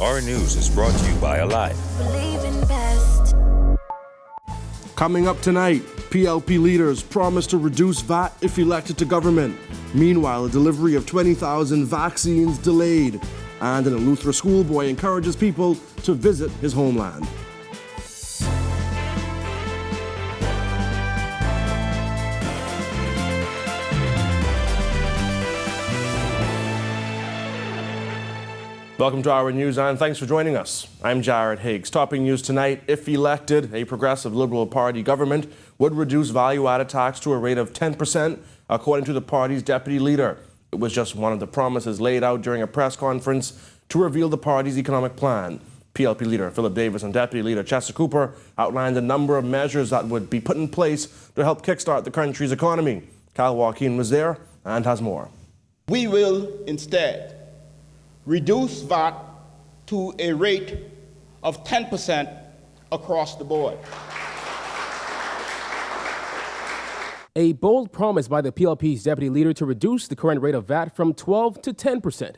Our News is brought to you by Alive. Believe in best. Coming up tonight, PLP leaders promise to reduce VAT if elected to government. Meanwhile, a delivery of 20,000 vaccines delayed. And an Eleuthera schoolboy encourages people to visit his homeland. Welcome to Our News, and thanks for joining us. I'm Jared Higgs. Topping news tonight, if elected, a progressive Liberal Party government would reduce value-added tax to a rate of 10%, according to the party's deputy leader. It was just one of the promises laid out during a press conference to reveal the party's economic plan. PLP leader Philip Davis and deputy leader Chester Cooper outlined a number of measures that would be put in place to help kickstart the country's economy. Kyle Joaquin was there and has more. We will instead reduce VAT to a rate of 10% across the board. A bold promise by the PLP's deputy leader to reduce the current rate of VAT from 12 to 10%.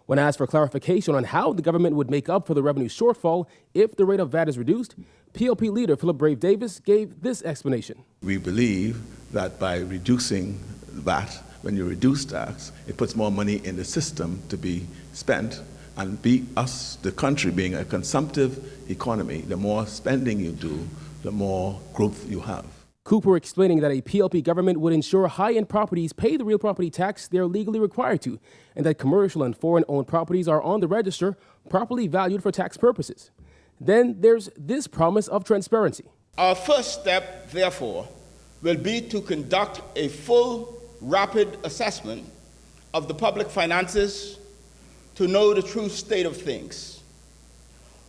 When asked for clarification on how the government would make up for the revenue shortfall if the rate of VAT is reduced, PLP leader Philip Brave Davis gave this explanation. We believe that by reducing VAT, when you reduce tax, it puts more money in the system to be spent, and the country being a consumptive economy, the more spending you do, the more growth you have. Cooper explaining that a PLP government would ensure high-end properties pay the real property tax they're legally required to, and that commercial and foreign-owned properties are on the register, properly valued for tax purposes. Then there's this promise of transparency. Our first step, therefore, will be to conduct a full, rapid assessment of the public finances to know the true state of things.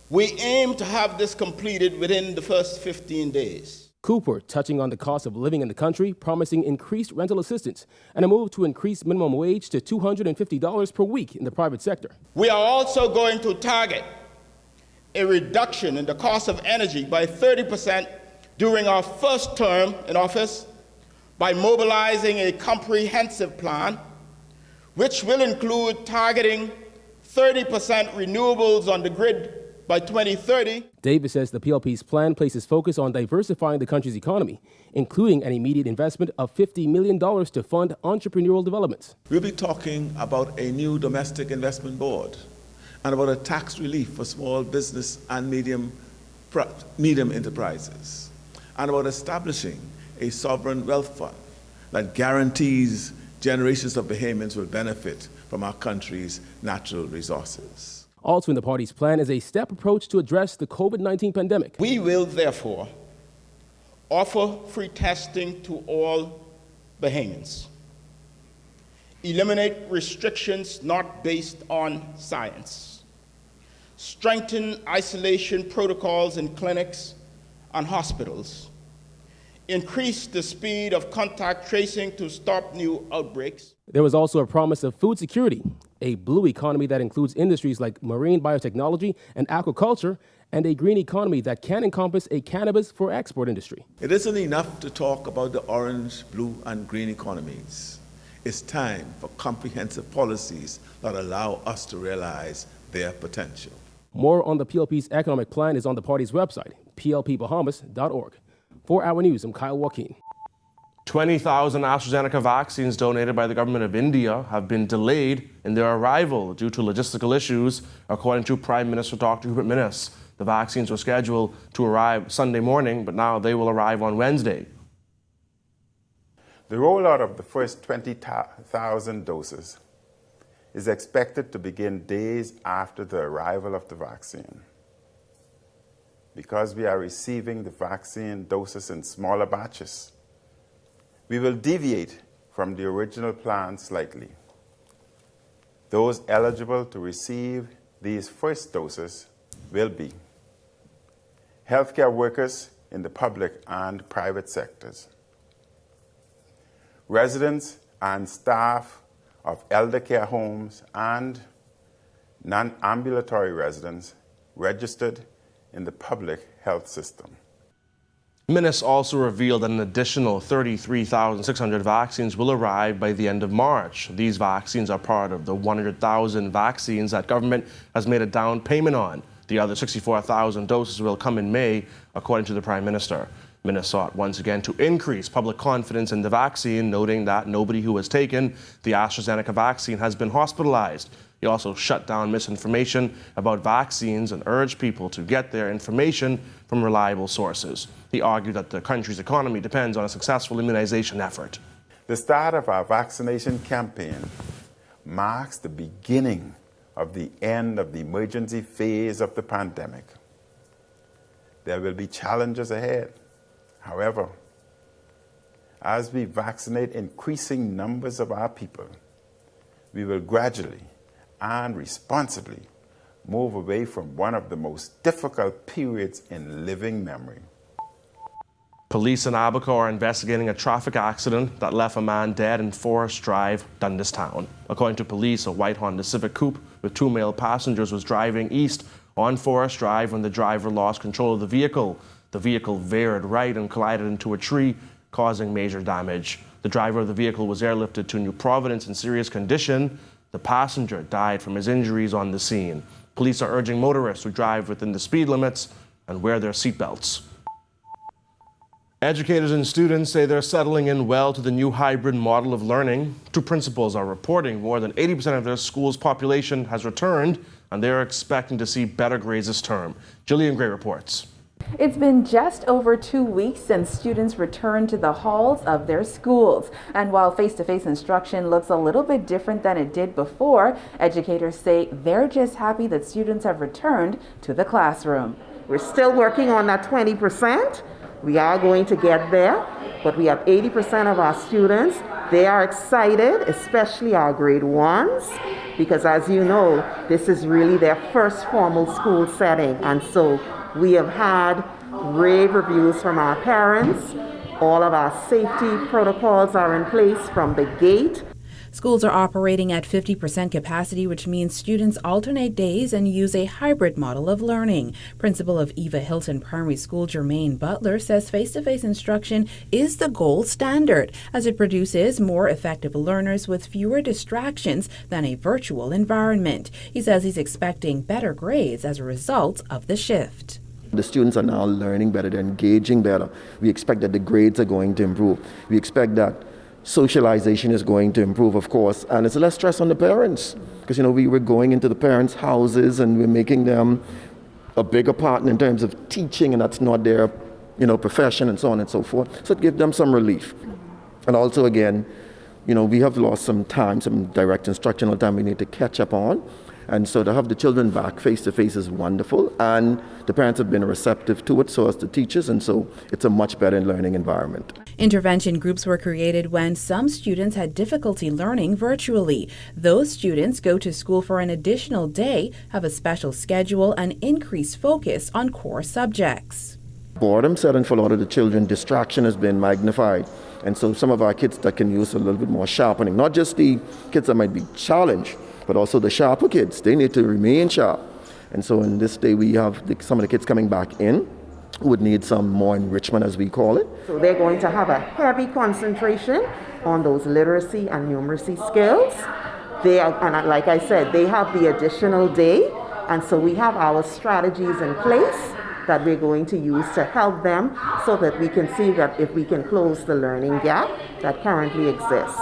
We aim to have this completed within the first 15 days. Cooper touching on the cost of living in the country, promising increased rental assistance and a move to increase minimum wage to $250 per week in the private sector. We are also going to target a reduction in the cost of energy by 30% during our first term in office by mobilizing a comprehensive plan which will include targeting 30% renewables on the grid by 2030. Davis says the PLP's plan places focus on diversifying the country's economy, including an immediate investment of $50 million to fund entrepreneurial developments. We'll be talking about a new domestic investment board and about a tax relief for small business and medium enterprises, and about establishing a sovereign wealth fund that guarantees generations of Bahamians will benefit from our country's natural resources. Also in the party's plan is a step approach to address the COVID-19 pandemic. We will therefore offer free testing to all Bahamians, eliminate restrictions not based on science, strengthen isolation protocols in clinics and hospitals, increase the speed of contact tracing to stop new outbreaks. There was also a promise of food security, a blue economy that includes industries like marine biotechnology and aquaculture, and a green economy that can encompass a cannabis for export industry. It isn't enough to talk about the orange, blue, and green economies. It's time for comprehensive policies that allow us to realize their potential. More on the PLP's economic plan is on the party's website, plpbahamas.org. For Our News, I'm Kyle Joaquin. 20,000 AstraZeneca vaccines donated by the government of India have been delayed in their arrival due to logistical issues, according to Prime Minister Dr. Hubert Minnis. The vaccines were scheduled to arrive Sunday morning, but now they will arrive on Wednesday. The rollout of the first 20,000 doses is expected to begin days after the arrival of the vaccine. Because we are receiving the vaccine doses in smaller batches, we will deviate from the original plan slightly. Those eligible to receive these first doses will be healthcare workers in the public and private sectors, residents and staff of elder care homes and non-ambulatory residents registered in the public health system. MINIS also revealed that an additional 33,600 vaccines will arrive by the end of March. These vaccines are part of the 100,000 vaccines that government has made a down payment on. The other 64,000 doses will come in May, according to the Prime Minister. MINIS sought once again to increase public confidence in the vaccine, noting that nobody who has taken the AstraZeneca vaccine has been hospitalized. He also shut down misinformation about vaccines and urged people to get their information from reliable sources. He argued that the country's economy depends on a successful immunization effort. The start of our vaccination campaign marks the beginning of the end of the emergency phase of the pandemic. There will be challenges ahead. However, as we vaccinate increasing numbers of our people, we will gradually and responsibly move away from one of the most difficult periods in living memory. Police in Abaco are investigating a traffic accident that left a man dead in Forest Drive, Dundastown. According to police, a white Honda Civic Coupe with 2 male passengers was driving east on Forest Drive when the driver lost control of the vehicle. The vehicle veered right and collided into a tree, causing major damage. The driver of the vehicle was airlifted to New Providence in serious condition. The passenger died from his injuries on the scene. Police are urging motorists to drive within the speed limits and wear their seatbelts. Educators and students say they're settling in well to the new hybrid model of learning. Two principals are reporting more than 80% of their school's population has returned, and they're expecting to see better grades this term. Jillian Gray reports. It's been just over 2 weeks since students returned to the halls of their schools. And while face-to-face instruction looks a little bit different than it did before, educators say they're just happy that students have returned to the classroom. We're still working on that 20%. We are going to get there, but we have 80% of our students. They are excited, especially our grade ones, because as you know, this is really their first formal school setting. And so we have had rave reviews from our parents. All of our safety protocols are in place from the gate. Schools are operating at 50% capacity, which means students alternate days and use a hybrid model of learning. Principal of Eva Hilton Primary School, Jermaine Butler, says face-to-face instruction is the gold standard as it produces more effective learners with fewer distractions than a virtual environment. He says he's expecting better grades as a result of the shift. The students are now learning better, they're engaging better. We expect that the grades are going to improve. We expect that socialization is going to improve, of course, and it's less stress on the parents because, we were going into the parents' houses and we're making them a bigger partner in terms of teaching, and that's not their, profession and so on and so forth. So it gives them some relief. And also, again, we have lost some time, some direct instructional time we need to catch up on. And so to have the children back face-to-face is wonderful, and the parents have been receptive to it, so as the teachers, and so it's a much better learning environment. Intervention groups were created when some students had difficulty learning virtually. Those students go to school for an additional day, have a special schedule, and increased focus on core subjects. Boredom set in for a lot of the children, distraction has been magnified. And so some of our kids that can use a little bit more sharpening, not just the kids that might be challenged, but also the sharper kids, they need to remain sharp. And so in this day, we have some of the kids coming back in who would need some more enrichment, as we call it. So they're going to have a heavy concentration on those literacy and numeracy skills. And like I said, they have the additional day, and so we have our strategies in place that we're going to use to help them so that we can see that if we can close the learning gap that currently exists.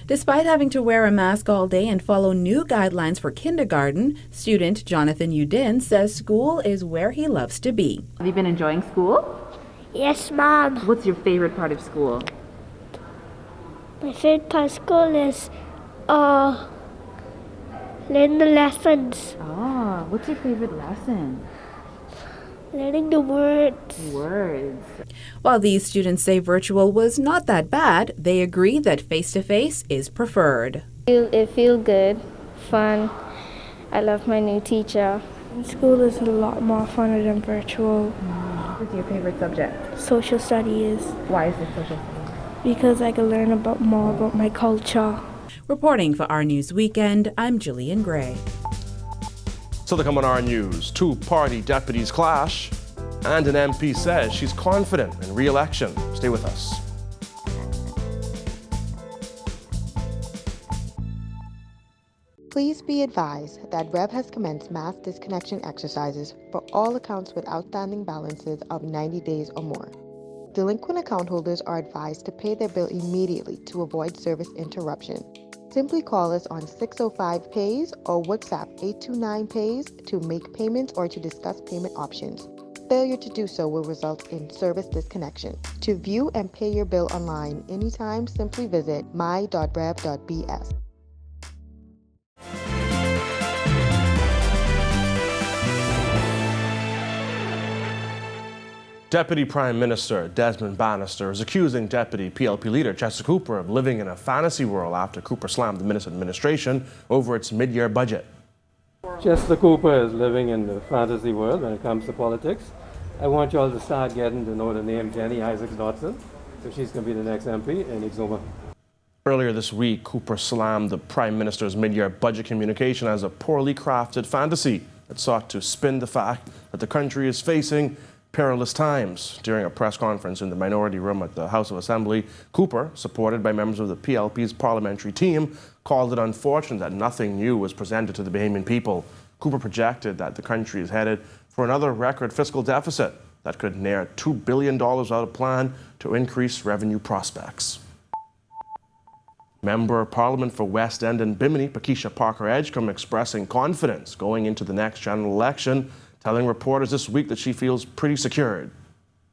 Despite having to wear a mask all day and follow new guidelines for kindergarten, student Jonathan Udin says school is where he loves to be. Have you been enjoying school? Yes, Mom. What's your favorite part of school? My favorite part of school is learning the lessons. Oh, what's your favorite lesson? Learning the words. While these students say virtual was not that bad, they agree that face-to-face is preferred. It feels good, fun. I love my new teacher. School is a lot more fun than virtual. What's your favorite subject? Social studies. Why is it social studies? Because I can learn more about my culture. Reporting for Our News Weekend, I'm Jillian Gray. So to come on Our News, two party deputies clash, And an MP says she's confident in re-election. Stay with us. Please be advised that REV has commenced mass disconnection exercises for all accounts with outstanding balances of 90 days or more. Delinquent account holders are advised to pay their bill immediately to avoid service interruption. Simply call us on 605-PAYS or WhatsApp 829-PAYS to make payments or to discuss payment options. Failure to do so will result in service disconnection. To view and pay your bill online anytime, simply visit my.rev.bs. Deputy Prime Minister Desmond Bannister is accusing Deputy PLP leader Chester Cooper of living in a fantasy world after Cooper slammed the minister's administration over its mid-year budget. Chester Cooper is living in the fantasy world when it comes to politics. I want you all to start getting to know the name Jenny Isaacs-Dotson, so she's going to be the next MP in Exuma. Earlier this week, Cooper slammed the Prime Minister's mid-year budget communication as a poorly crafted fantasy that sought to spin the fact that the country is facing perilous times. During a press conference in the minority room at the House of Assembly, Cooper, supported by members of the PLP's parliamentary team, called it unfortunate that nothing new was presented to the Bahamian people. Cooper projected that the country is headed for another record fiscal deficit that could near $2 billion out of plan to increase revenue prospects. Member of Parliament for West End and Bimini, Pakeisha Parker Edgecombe, expressing confidence going into the next general election, telling reporters this week that she feels pretty secured.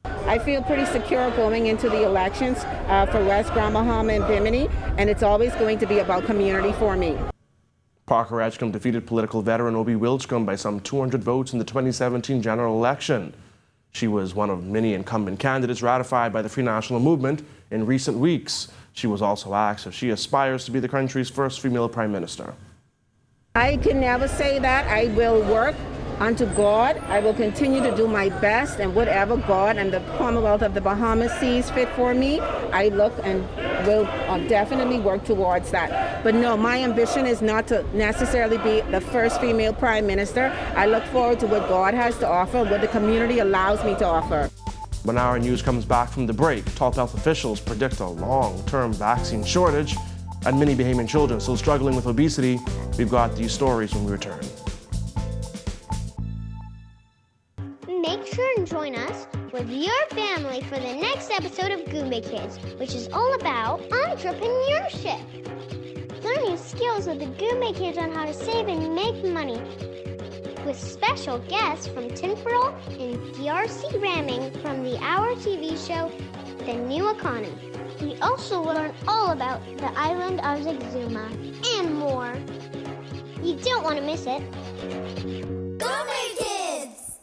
I feel pretty secure going into the elections for West Grand Bahama and Bimini, and it's always going to be about community for me. Parker Edgecombe defeated political veteran Obie Wilchcombe by some 200 votes in the 2017 general election. She was one of many incumbent candidates ratified by the Free National Movement in recent weeks. She was also asked if she aspires to be the country's first female prime minister. I can never say that. I will work unto God. I will continue to do my best, and whatever God and the Commonwealth of the Bahamas sees fit for me, I look and will definitely work towards that. But no, my ambition is not to necessarily be the first female prime minister. I look forward to what God has to offer, what the community allows me to offer. When our news comes back from the break, top health officials predict a long-term vaccine shortage and many Bahamian children still struggling with obesity. We've got these stories when we return. Make sure and join us with your family for the next episode of Goombay Kids, which is all about entrepreneurship. Learn new skills with the Goombay Kids on how to save and make money, with special guests from Tinfurl and DRC Ramming from the Our TV show, The New Economy. We also learn all about the island of Exuma and more. You don't want to miss it. Goombay Kids!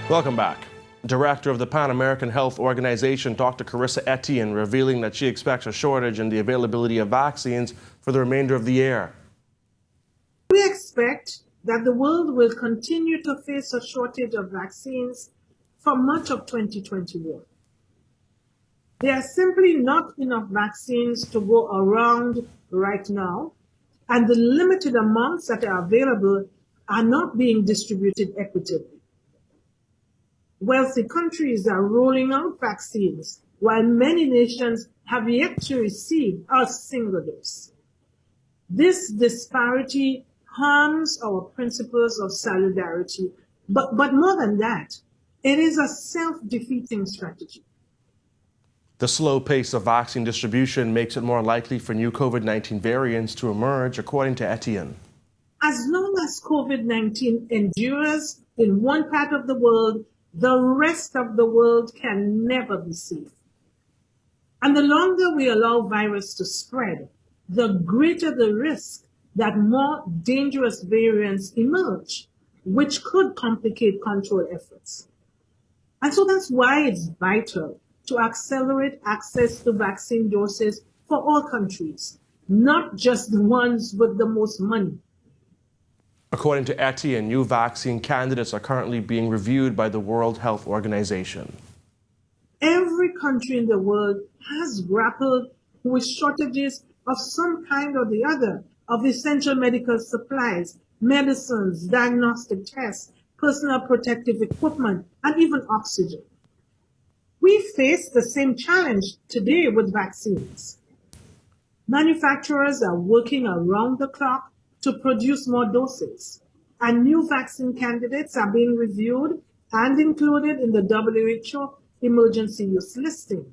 Welcome back. Director of the Pan American Health Organization, Dr. Carissa Etienne, revealing that she expects a shortage in the availability of vaccines for the remainder of the year. We expect that the world will continue to face a shortage of vaccines for much of 2021. There are simply not enough vaccines to go around right now, and the limited amounts that are available are not being distributed equitably. Wealthy countries are rolling out vaccines, while many nations have yet to receive a single dose. This disparity harms our principles of solidarity, but more than that, it is a self-defeating strategy. The slow pace of vaccine distribution makes it more likely for new COVID-19 variants to emerge, according to Etienne. As long as COVID-19 endures in one part of the world, the rest of the world can never be safe. And the longer we allow virus to spread, the greater the risk that more dangerous variants emerge, which could complicate control efforts. And so that's why it's vital to accelerate access to vaccine doses for all countries, not just the ones with the most money. According to Etienne, new vaccine candidates are currently being reviewed by the World Health Organization. Every country in the world has grappled with shortages of some kind or the other of essential medical supplies, medicines, diagnostic tests, personal protective equipment, and even oxygen. We face the same challenge today with vaccines. Manufacturers are working around the clock to produce more doses, and new vaccine candidates are being reviewed and included in the WHO emergency use listing,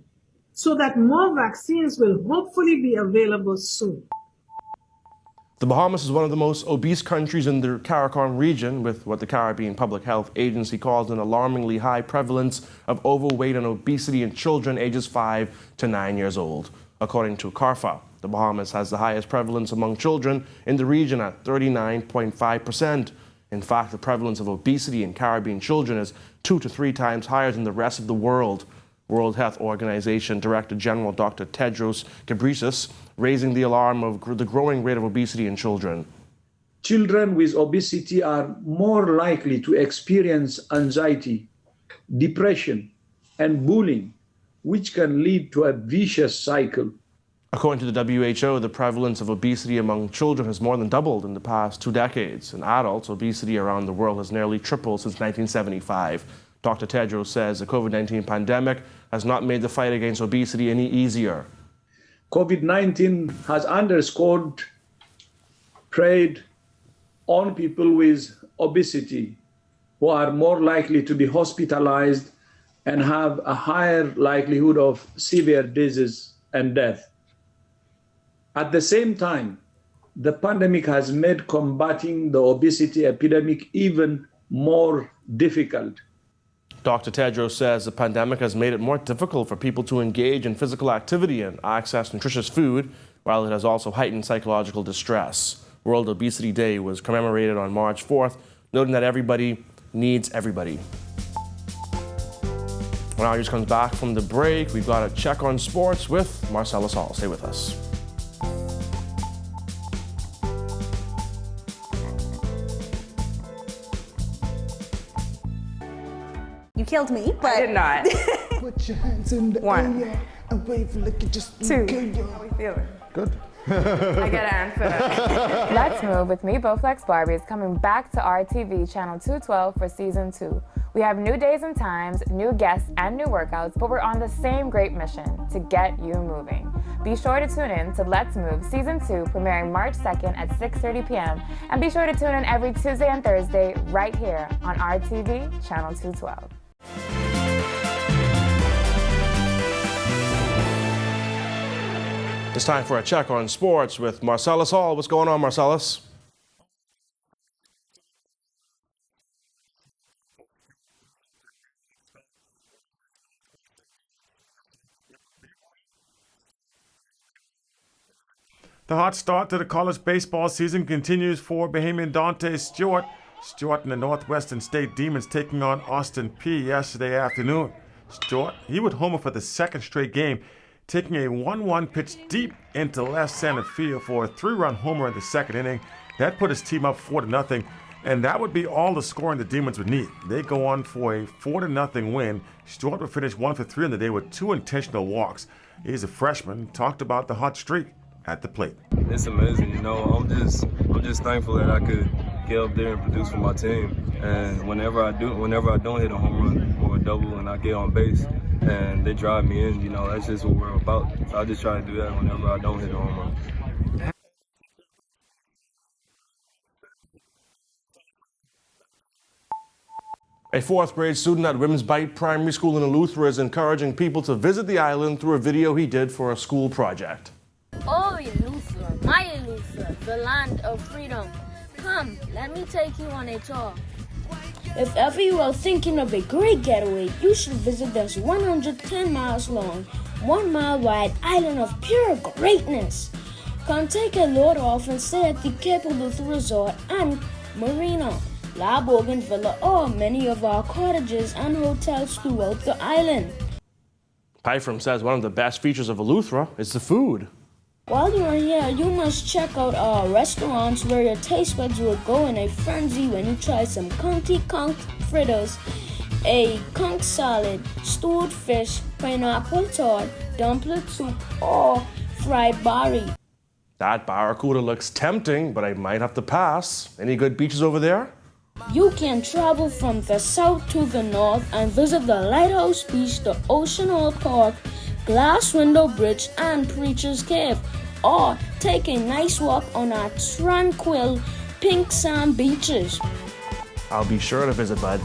so that more vaccines will hopefully be available soon. The Bahamas is one of the most obese countries in the CARICOM region, with what the Caribbean Public Health Agency calls an alarmingly high prevalence of overweight and obesity in children ages 5 to 9 years old. According to CARPHA, the Bahamas has the highest prevalence among children in the region at 39.5%. In fact, the prevalence of obesity in Caribbean children is 2 to 3 times higher than the rest of the world. World Health Organization Director General Dr. Tedros Ghebreyesus raising the alarm of the growing rate of obesity in children. Children with obesity are more likely to experience anxiety, depression, and bullying, which can lead to a vicious cycle. According to the WHO, the prevalence of obesity among children has more than doubled in the past 2 decades. In adults, obesity around the world has nearly tripled since 1975. Dr. Tedros says the COVID-19 pandemic has not made the fight against obesity any easier. COVID-19 has underscored preyed on people with obesity, who are more likely to be hospitalized and have a higher likelihood of severe disease and death. At the same time, the pandemic has made combating the obesity epidemic even more difficult. Dr. Tedros says the pandemic has made it more difficult for people to engage in physical activity and access nutritious food, while it has also heightened psychological distress. World Obesity Day was commemorated on March 4th, noting that everybody needs everybody. When our news comes back from the break, we've got a check on sports with Marcellus Hall. Stay with us. You killed me, but I did not. Put your hands in the air and wave like you just 2. How we feeling? Good. I gotta answer. Let's Move with Me Bowflex Barbie is coming back to RTV channel 212 for season 2. We have new days and times, new guests, and new workouts, but we're on the same great mission, to get you moving. Be sure to tune in to Let's Move season 2, premiering March 2nd at 6:30 p.m. And be sure to tune in every Tuesday and Thursday right here on RTV channel 212. It's time for a check on sports with Marcellus Hall. What's going on, Marcellus? The hot start to the college baseball season continues for Bahamian Dante Stewart. Stewart and the Northwestern State Demons taking on Austin Peay yesterday afternoon. Stewart, he would homer for the second straight game, taking a 1-1 pitch deep into left center field for a 3-run homer in the second inning. That put his team up 4-0, and that would be all the scoring the Demons would need. They go on for a 4-0 win. Stewart would finish 1 for 3 on the day with 2 intentional walks. He's a freshman, talked about the hot streak at the plate. It's amazing, you know. I'm just thankful that I could get up there and produce for my team. And whenever I don't hit a home run or a double and I get on base and they drive me in, you know, that's just what we're about. So I just try to do that whenever I don't hit a home run. A 4th grade student at Wims Bight Primary School in Eleuthera is encouraging people to visit the island through a video he did for a school project. Oh, Eleuthera, my Eleuthera, the land of freedom. Come, let me take you on a tour. If ever you are thinking of a great getaway, you should visit this 110 miles long, 1 mile wide island of pure greatness. Come take a load off and stay at the Cape Eleuthera Resort and Marina, La Bougainville, or many of our cottages and hotels throughout the island. Pyfram says one of the best features of Eleuthera is the food. While you are here, you must check out our restaurants where your taste buds will go in a frenzy when you try some Conky Conk fritters, a conch salad, stewed fish, pineapple tart, dumpling soup, or fried bari. That Barracuda looks tempting, but I might have to pass. Any good beaches over there? You can travel from the south to the north and visit the Lighthouse Beach, the Ocean Hall Park, Glass Window Bridge, and Preacher's Cave. Or take a nice walk on our tranquil pink sand beaches. I'll be sure to visit, bud.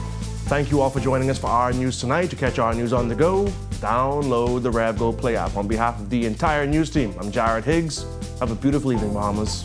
Thank you all for joining us for Our News Tonight. To catch Our News on the go, download the RevGo Play app. On behalf of the entire news team, I'm Jared Higgs. Have a beautiful evening, Bahamas.